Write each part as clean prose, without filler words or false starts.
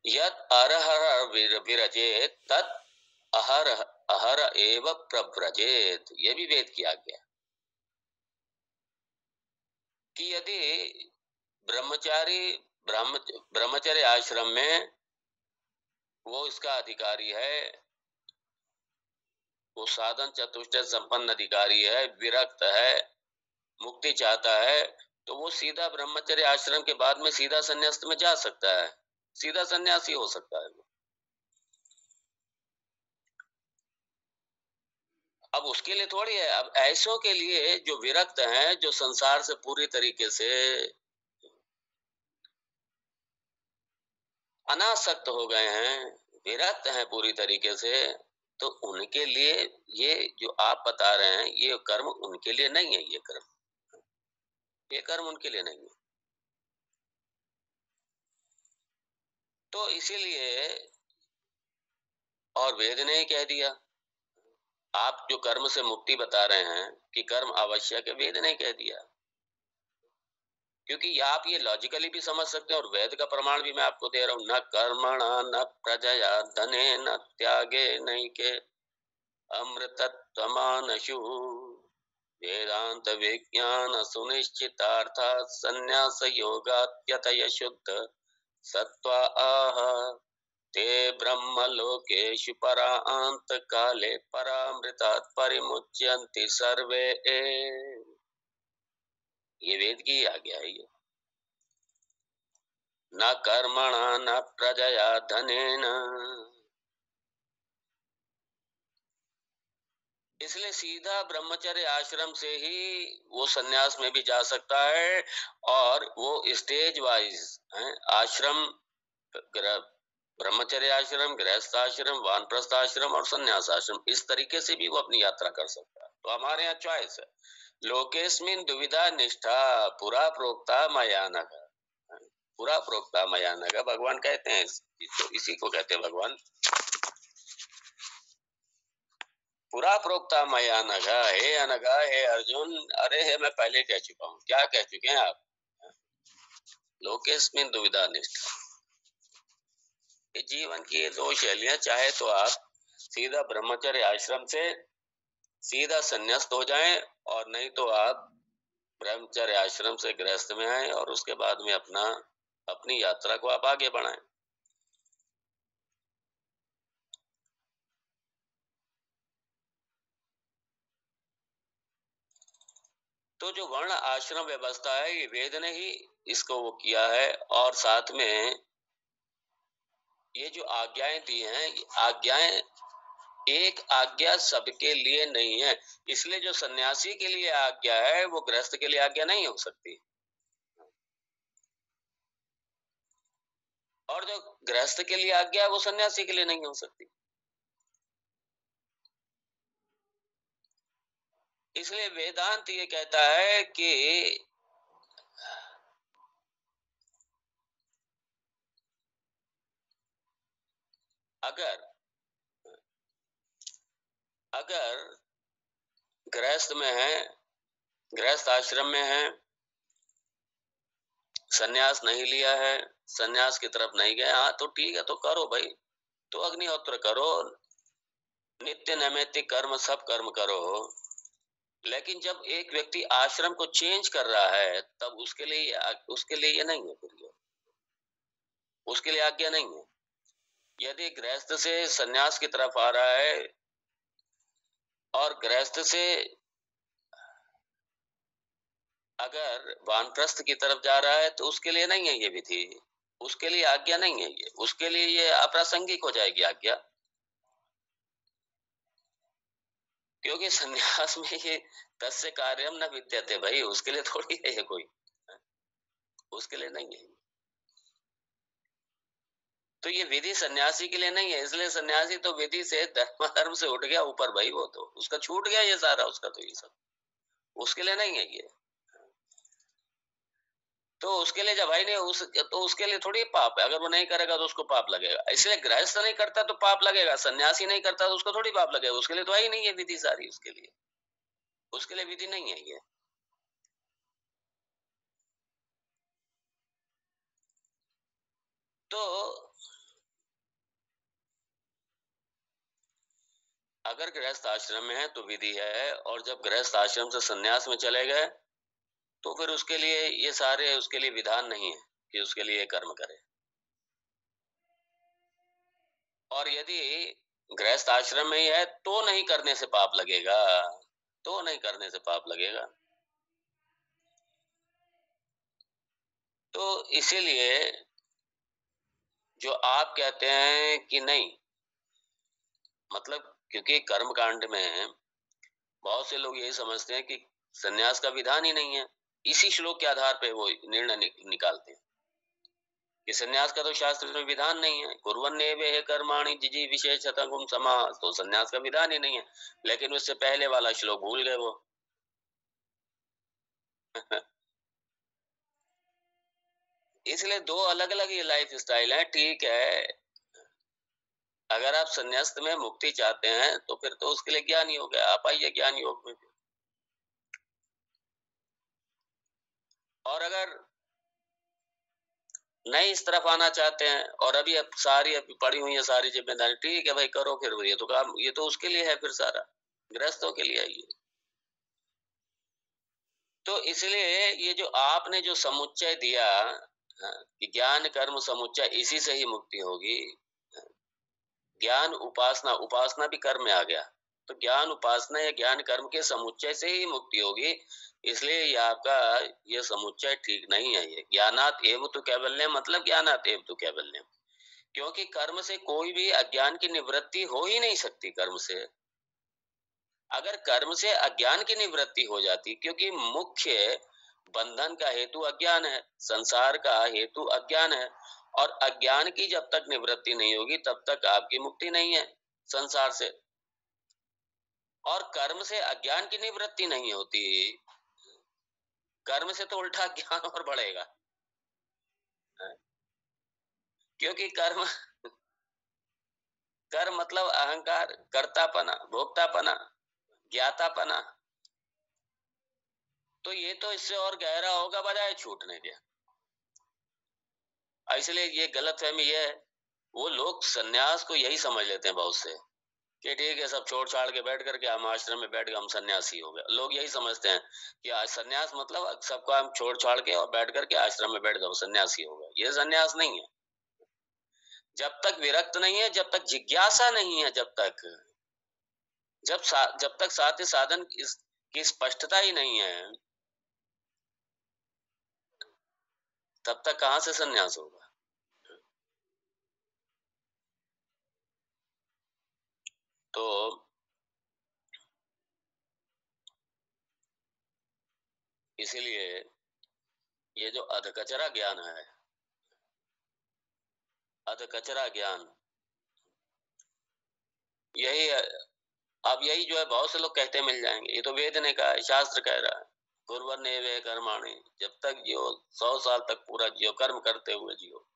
यत् अरहर विरजेत तत् अहर अहर एव प्रव्रजेत। ये भी वेद की आज्ञा है कि यदि ब्रह्मचारी ब्रह्मचर्य आश्रम में वो इसका अधिकारी है, वो साधन चतुष्टय संपन्न अधिकारी है, विरक्त है, मुक्ति चाहता है, तो वो सीधा ब्रह्मचर्य आश्रम के बाद में सीधा संन्यास में जा सकता है, सीधा सन्यासी हो सकता है। अब उसके लिए थोड़ी है, अब ऐसों के लिए जो विरक्त हैं, जो संसार से पूरी तरीके से अनासक्त हो गए हैं, विरक्त हैं पूरी तरीके से, तो उनके लिए ये जो आप बता रहे हैं ये कर्म उनके लिए नहीं है। ये कर्म उनके लिए नहीं है। तो इसीलिए और वेद ने कह दिया, आप जो कर्म से मुक्ति बता रहे हैं कि कर्म आवश्यक है, वेद ने कह दिया। क्योंकि आप ये लॉजिकली भी समझ सकते हैं और वेद का प्रमाण भी मैं आपको दे रहा हूं, न कर्मणा न प्रजया धने न त्यागे नैके अमृतत्वमानशु वेदांत विज्ञान सुनिश्चितार्थ संन्यास योगात्यतय शुद्ध सत्वा आह ते ब्रह्म लोकेषु परांत काले परामृतात् परिमुच्यन्ति सर्वे। ये वेद की आज्ञा है। ये न कर्मणा न प्रजया धनेन, इसलिए सीधा ब्रह्मचर्य आश्रम से ही वो सन्यास में भी जा सकता है। और वो स्टेज वाइज आश्रम, ब्रह्मचर्य आश्रम, गृहस्थ आश्रम, वानप्रस्थ आश्रम और सन्यास आश्रम, इस तरीके से भी वो अपनी यात्रा कर सकता है। तो हमारे यहाँ चॉइस है। लोकेस्मिन दुविधा निष्ठा पुरा प्रोक्ता मया नघ, पुरा प्रोक्ता मया नघ भगवान कहते हैं, तो इसी को कहते हैं भगवान पुरा प्रोक्ता मया नघ। हे अनघ, हे अर्जुन, अरे हे मैं पहले कह चुका हूँ। क्या कह चुके हैं आप? लोकेस्मिन दुविधा निष्ठा, ये जीवन की ये दो शैलियां, चाहे तो आप सीधा ब्रह्मचर्य आश्रम से सीधा संन्यास्त हो जाएं, और नहीं तो आप ब्रह्मचर्य आश्रम से गृहस्थ में आए और उसके बाद में अपनी यात्रा को आप आगे बढ़ाएं। तो जो वर्ण आश्रम व्यवस्था है, ये वेद ने ही इसको वो किया है। और साथ में ये जो आज्ञाएं दी हैं, ये आज्ञाएं एक आज्ञा सबके लिए नहीं है। इसलिए जो सन्यासी के लिए आज्ञा है वो गृहस्थ के लिए आज्ञा नहीं हो सकती, और जो गृहस्थ के लिए आज्ञा है वो सन्यासी के लिए नहीं हो सकती। इसलिए वेदांत ये कहता है कि अगर अगर गृहस्थ में है, गृहस्थ आश्रम में है, सन्यास नहीं लिया है, सन्यास की तरफ नहीं गए, हाँ तो ठीक है, तो करो भाई, तो अग्निहोत्र करो, नित्य नैमित्तिक कर्म सब कर्म करो। लेकिन जब एक व्यक्ति आश्रम को चेंज कर रहा है, तब उसके लिए ये नहीं है, फिर ये उसके लिए आज्ञा नहीं है। यदि गृहस्थ से सन्यास की तरफ आ रहा है और गृहस्थ से अगर वानप्रस्थ की तरफ जा रहा है, तो उसके लिए नहीं है ये विधि, उसके लिए आज्ञा नहीं है ये, उसके लिए ये अप्रासंगिक हो जाएगी आज्ञा। क्योंकि सन्यास में ये तस्य कार्यम न विद्यते भाई, उसके लिए थोड़ी है ये कोई, उसके लिए नहीं है। तो ये विधि सन्यासी के लिए नहीं है। इसलिए सन्यासी तो विधि से धर्म से उठ गया ऊपर भाई, वो तो उसका छूट गया ये सारा, उसका तो ये सब उसके लिए नहीं है ये। तो उसके लिए जब भाई ने तो उसके लिए थोड़ी पाप है। अगर वो नहीं करेगा तो उसको पाप लगेगा। इसलिए गृहस्थ नहीं करता तो पाप लगेगा, सन्यासी नहीं करता तो उसको थोड़ी पाप लगेगा। उसके लिए तो ही नहीं है विधि सारी, उसके लिए विधि नहीं है ये। तो अगर गृहस्थ आश्रम में है तो विधि है, और जब गृहस्थ आश्रम से संन्यास में चले गए तो फिर उसके लिए ये सारे उसके लिए विधान नहीं है कि उसके लिए ये कर्म करे। और यदि गृहस्थ आश्रम में ही है तो नहीं करने से पाप लगेगा, तो नहीं करने से पाप लगेगा। तो इसीलिए जो आप कहते हैं कि नहीं, मतलब क्योंकि कर्म कांड में बहुत से लोग यही समझते हैं कि संन्यास का विधान ही नहीं है। इसी श्लोक के आधार पे वो निर्णय निकालते हैं कि संन्यास का तो शास्त्र में विधान नहीं है। कुर्वन्नेवेह कर्माणि जिजी विशेषतः समा, तो संन्यास का विधान ही नहीं है। लेकिन उससे पहले वाला श्लोक भूल गए वो। इसलिए दो अलग अलग ये लाइफ स्टाइल है। ठीक है, अगर आप संन्यास में मुक्ति चाहते हैं तो फिर तो उसके लिए ज्ञान योग है, आप आइए ज्ञान योग में। और अगर नहीं इस तरफ आना चाहते हैं और अभी अब सारी अभी पड़ी हुई है सारी जिम्मेदारी, ठीक है भाई करो फिर, ये तो काम, ये तो उसके लिए है फिर, सारा गृहस्थों के लिए है ये। तो इसलिए ये जो आपने जो समुच्चय दिया, कि ज्ञान कर्म समुच्चय, इसी से ही मुक्ति होगी। ज्ञान उपासना, उपासना भी कर्म में आ गया, तो ज्ञान उपासना या ज्ञान कर्म के समुच्चय से ही मुक्ति होगी। इसलिए ये आपका ये समुच्चय ठीक नहीं है। ये ज्ञानात एव तो कैवल्य, मतलब ज्ञानात एव तो कैवल्य, क्योंकि कर्म से कोई भी अज्ञान की निवृत्ति हो ही नहीं सकती। कर्म से, अगर कर्म से अज्ञान की निवृत्ति हो जाती, क्योंकि मुख्य बंधन का हेतु अज्ञान है, संसार का हेतु अज्ञान है, और अज्ञान की जब तक निवृत्ति नहीं होगी तब तक आपकी मुक्ति नहीं है संसार से। और कर्म से अज्ञान की निवृत्ति नहीं होती, कर्म से तो उल्टा ज्ञान और बढ़ेगा। क्योंकि कर्म, कर्म मतलब अहंकार, कर्तापना, भोक्तापना, ज्ञातापना, तो ये तो इससे और गहरा होगा बजाय छूटने के। इसलिए ये गलतफहमी ये है, वो लोग सन्यास को यही समझ लेते हैं बहुत से, कि ठीक है सब छोड़ छाड़ के बैठ करके हम आश्रम में बैठ के हम सन्यासी हो गए। लोग यही समझते हैं कि आज सन्यास मतलब सबको हम छोड़ छाड़ के और बैठ करके आश्रम में बैठ गए सन्यासी हो गए। ये सन्यास नहीं है। जब तक विरक्त नहीं है, जब तक जिज्ञासा नहीं है, जब तक जब तक साध्य साधन की स्पष्टता ही नहीं है, तब तक कहां से सन्यास होगा। तो इसीलिए ये जो अधकचरा ज्ञान है, अधकचरा ज्ञान, यही है। अब यही जो है बहुत से लोग कहते मिल जाएंगे, ये तो वेद ने कहा है, शास्त्र कह रहा है, कुर्वन्नेवे कर्माणि, जब तक जियो 100 साल तक पूरा जियो, कर्म करते हुए जियो,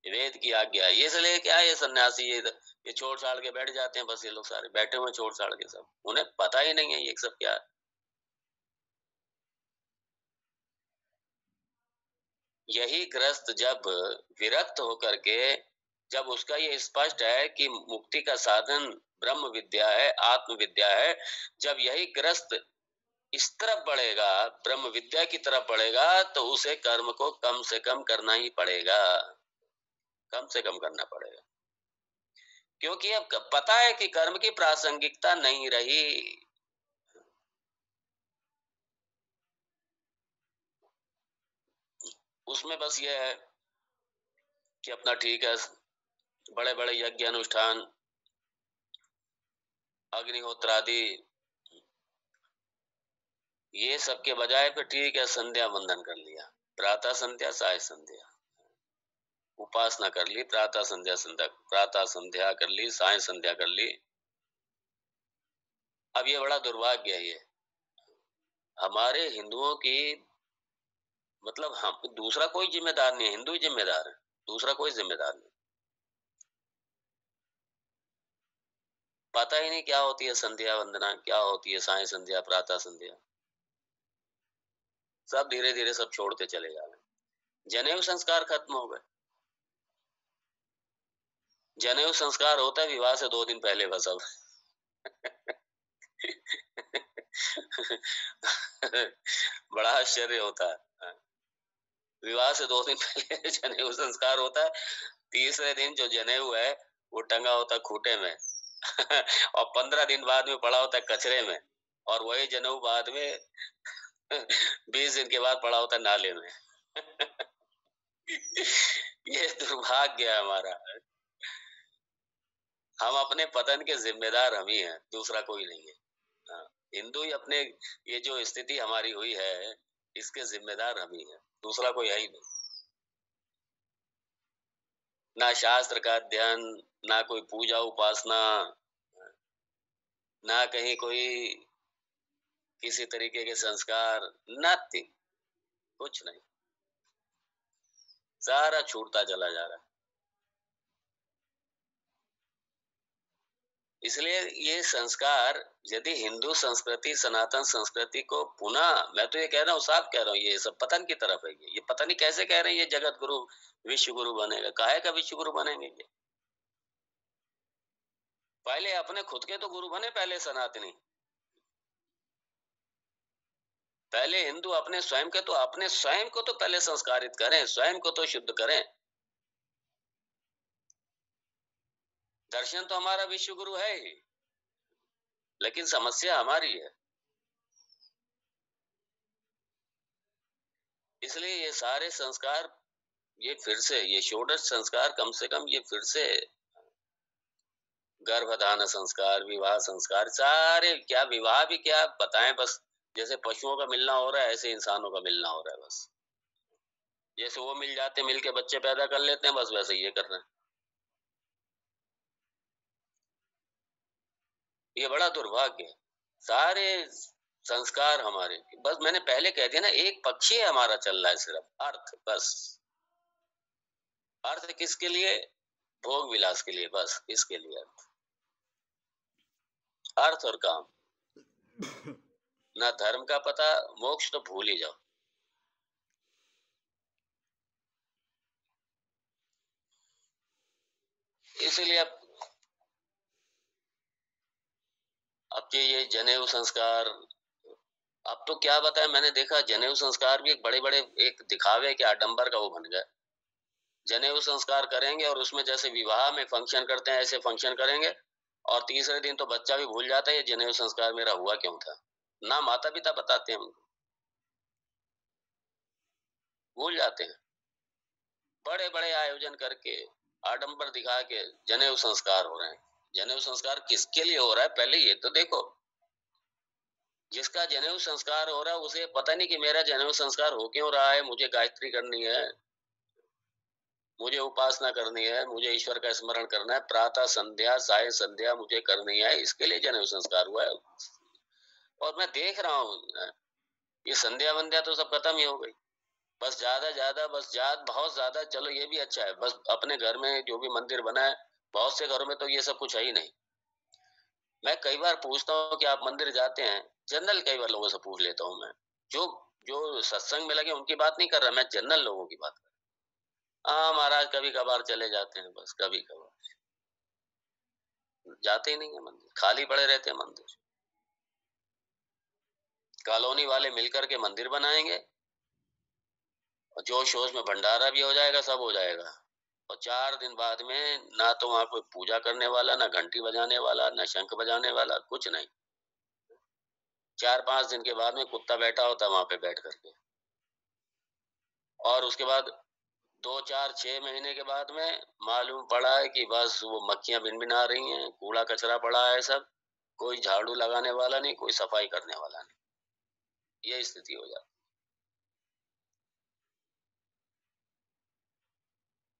वेद की आज्ञा है। ये से ले क्या है, ये सन्यासी ये छोड़ छाड़ के बैठ जाते हैं, बस ये लोग सारे बैठे हुए छोड़ छाड़ के, सब उन्हें पता ही नहीं है ये सब क्या है। यही ग्रस्त जब विरक्त होकर के, जब उसका ये स्पष्ट है कि मुक्ति का साधन ब्रह्म विद्या है, आत्म विद्या है, जब यही ग्रस्त इस तरफ बढ़ेगा, ब्रह्म विद्या की तरफ बढ़ेगा, तो उसे कर्म को कम से कम करना ही पड़ेगा, कम से कम करना पड़ेगा। क्योंकि अब पता है कि कर्म की प्रासंगिकता नहीं रही। उसमें बस ये है कि अपना ठीक है, बड़े बड़े यज्ञ अनुष्ठान, अग्निहोत्र आदि, ये सब के बजाय फिर ठीक है संध्या वंदन कर लिया, प्रातः संध्या साय संध्या, उपासना कर ली, प्रातः संध्या, संध्या प्रातः संध्या कर ली, साय संध्या कर ली। अब ये बड़ा दुर्भाग्य है, ये हमारे हिंदुओं की, मतलब हम दूसरा कोई जिम्मेदार नहीं है, हिंदू ही जिम्मेदार है, दूसरा कोई जिम्मेदार नहीं। पता ही नहीं क्या होती है संध्या वंदना, क्या होती है साय संध्या, प्रातः संध्या, सब धीरे धीरे सब छोड़ते चले जा रहे हैं। जनेऊ संस्कार खत्म हो गए। जनेऊ संस्कार होता है विवाह से 2 दिन पहले बस अब। बड़ा आश्चर्य होता है। विवाह से 2 दिन पहले जनेऊ संस्कार होता है। तीसरे दिन जो जनेऊ है, वो टंगा होता है खूंटे में। और 15 दिन बाद में पड़ा होता है कचरे में। और वही जनेऊ बाद में 20 दिन के बाद पड़ा होता है नाले में। ये दुर्भाग्य है हमारा। हम अपने पतन के ज़िम्मेदार हम ही हैं, दूसरा कोई नहीं है। हाँ, हिंदू ही अपने ये जो स्थिति हमारी हुई है, इसके ज़िम्मेदार हम ही हैं, दूसरा कोई है ही नहीं। ना शास्त्र का अध्ययन, ना कोई पूजा उपासना, ना कहीं कोई किसी तरीके के संस्कार, नथिंग, कुछ नहीं। सारा छूटता चला जा रहा है। इसलिए ये संस्कार यदि हिंदू संस्कृति, सनातन संस्कृति को पुनः, मैं तो ये कह रहा हूँ, साफ कह रहा हूँ, ये सब पतन की तरफ है। ये पता नहीं कैसे कह रहे हैं ये जगत गुरु, विश्व गुरु बनेगा। काहे का विश्व गुरु बनेंगे ये? पहले अपने खुद के तो गुरु बने, पहले सनातनी। पहले हिंदू अपने स्वयं के तो, अपने स्वयं को तो पहले संस्कारित करें, स्वयं को तो शुद्ध करें। दर्शन तो हमारा विश्व गुरु है ही, लेकिन समस्या हमारी है। इसलिए ये सारे संस्कार, ये फिर से, ये षोडश संस्कार कम से कम ये फिर से, गर्भधान संस्कार, विवाह संस्कार, सारे क्या, विवाह भी क्या बताएं, बस जैसे पशुओं का मिलना हो रहा है ऐसे इंसानों का मिलना हो रहा है बस। जैसे वो मिल जाते हैं, मिल के बच्चे पैदा कर लेते हैं, बस वैसे ये कर रहे हैं। ये बड़ा दुर्भाग्य है। सारे संस्कार हमारे, बस मैंने पहले कह दिया ना, एक पक्ष ही हमारा चल रहा है सिर्फ, अर्थ, बस। अर्थ किसके लिए? भोग विलास के लिए, बस इसके लिए अर्थ। अर्थ और काम, ना धर्म का पता, मोक्ष तो भूल ही जाओ। इसीलिए अब ये जनेऊ संस्कार, अब तो क्या बताएं, मैंने देखा जनेऊ संस्कार भी एक बड़े-बड़े एक दिखावे के आडंबर का वो बन गया। जनेऊ संस्कार करेंगे और उसमें जैसे विवाह में फंक्शन करते हैं ऐसे फंक्शन करेंगे, और तीसरे दिन तो बच्चा भी भूल जाता है ये जनेऊ संस्कार मेरा हुआ क्यों था। ना माता-पिता बताते हैं उनको, भूल जाते हैं। बड़े-बड़े आयोजन करके, आडंबर दिखा के जनेऊ संस्कार हो रहे हैं। जनेऊ संस्कार किसके लिए हो रहा है पहले ये तो देखो। जिसका जनेऊ संस्कार हो रहा है उसे पता नहीं कि मेरा जनेऊ संस्कार हो क्यों रहा है, मुझे गायत्री करनी है, मुझे उपासना करनी है, मुझे ईश्वर का स्मरण करना है, प्रातः संध्या, साय संध्या मुझे करनी है, इसके लिए जनेऊ संस्कार हुआ है। और मैं देख रहा हूँ ये संध्या वंध्या तो सब खत्म ही हो गई। बस ज्यादा बस जात बहुत ज्यादा, चलो ये भी अच्छा है, बस अपने घर में जो भी मंदिर बना है, बहुत से घरों में तो ये सब कुछ है ही नहीं। मैं कई बार पूछता हूँ कि आप मंदिर जाते हैं, जनरल कई बार लोगों से पूछ लेता हूँ मैं, जो जो सत्संग में लगे उनकी बात नहीं कर रहा, मैं जनरल लोगों की बात कर रहा। हाँ महाराज, कभी कभार चले जाते हैं, बस कभी कभार, जाते ही नहीं है मंदिर, खाली पड़े रहते हैं मंदिर। कॉलोनी वाले मिलकर के मंदिर बनाएंगे, और जोश होश में भंडारा भी हो जाएगा, सब हो जाएगा, और 4 दिन बाद में ना तो वहां कोई पूजा करने वाला, ना घंटी बजाने वाला, ना शंख बजाने वाला, कुछ नहीं। 4-5 दिन के बाद में कुत्ता बैठा होता है वहां पे बैठ करके, और उसके बाद 2-4-6 महीने के बाद में मालूम पड़ा है कि बस वो मक्खियां भिनभिना रही हैं, कूड़ा कचरा पड़ा है सब, कोई झाड़ू लगाने वाला नहीं, कोई सफाई करने वाला नहीं। ये स्थिति हो जाती।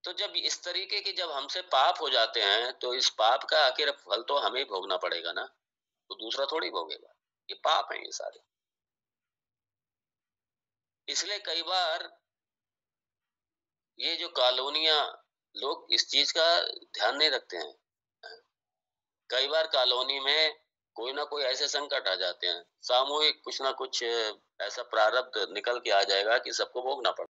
तो जब इस तरीके की, जब हमसे पाप हो जाते हैं, तो इस पाप का आखिर फल तो हमें ही भोगना पड़ेगा ना, तो दूसरा थोड़ी भोगेगा। ये पाप है ये सारे। इसलिए कई बार ये जो कॉलोनियां, लोग इस चीज का ध्यान नहीं रखते हैं। कई बार कॉलोनी में कोई ना कोई ऐसे संकट आ जाते हैं, सामूहिक कुछ ना कुछ ऐसा प्रारब्ध निकल के आ जाएगा कि सबको भोगना पड़ेगा।